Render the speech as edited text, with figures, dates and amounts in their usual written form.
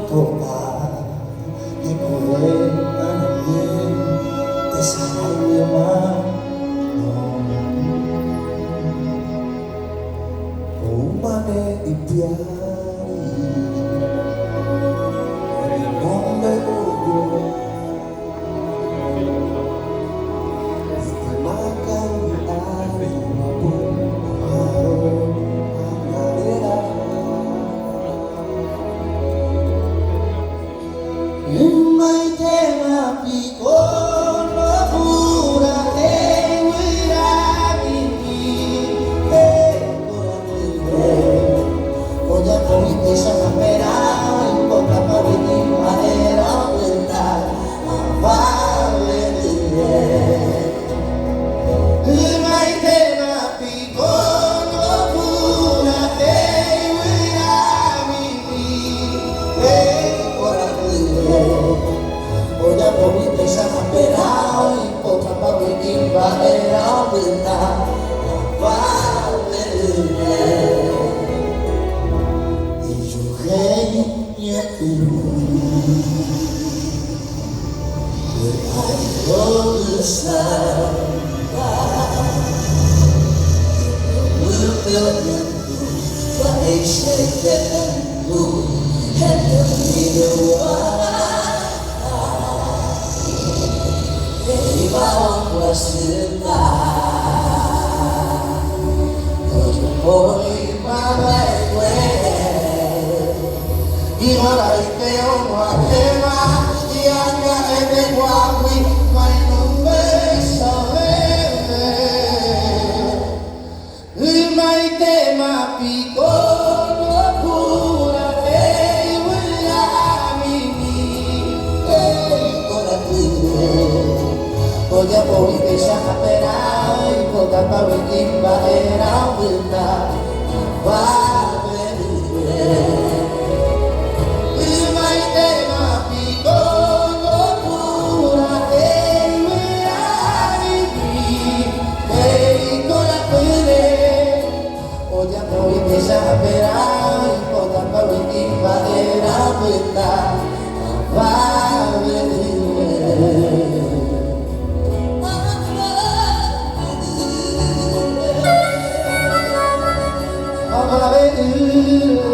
topa y poder a mí te sale mal umane ipiari nombe odio makan ari mabung haro angarera mai tema piccolo pura e wirami voy a ponerme esa campera en poca paviti madera vuelta vale mai tema piccolo pura e wirami voy a ponerme esa campera en poca paviti madera vuelta vale y ahora que yo no tema y acá de guapi mai non beso mai tema piccolo pura e voy a ponerme esa campera y poca paviti madera vuelta va a venir I'm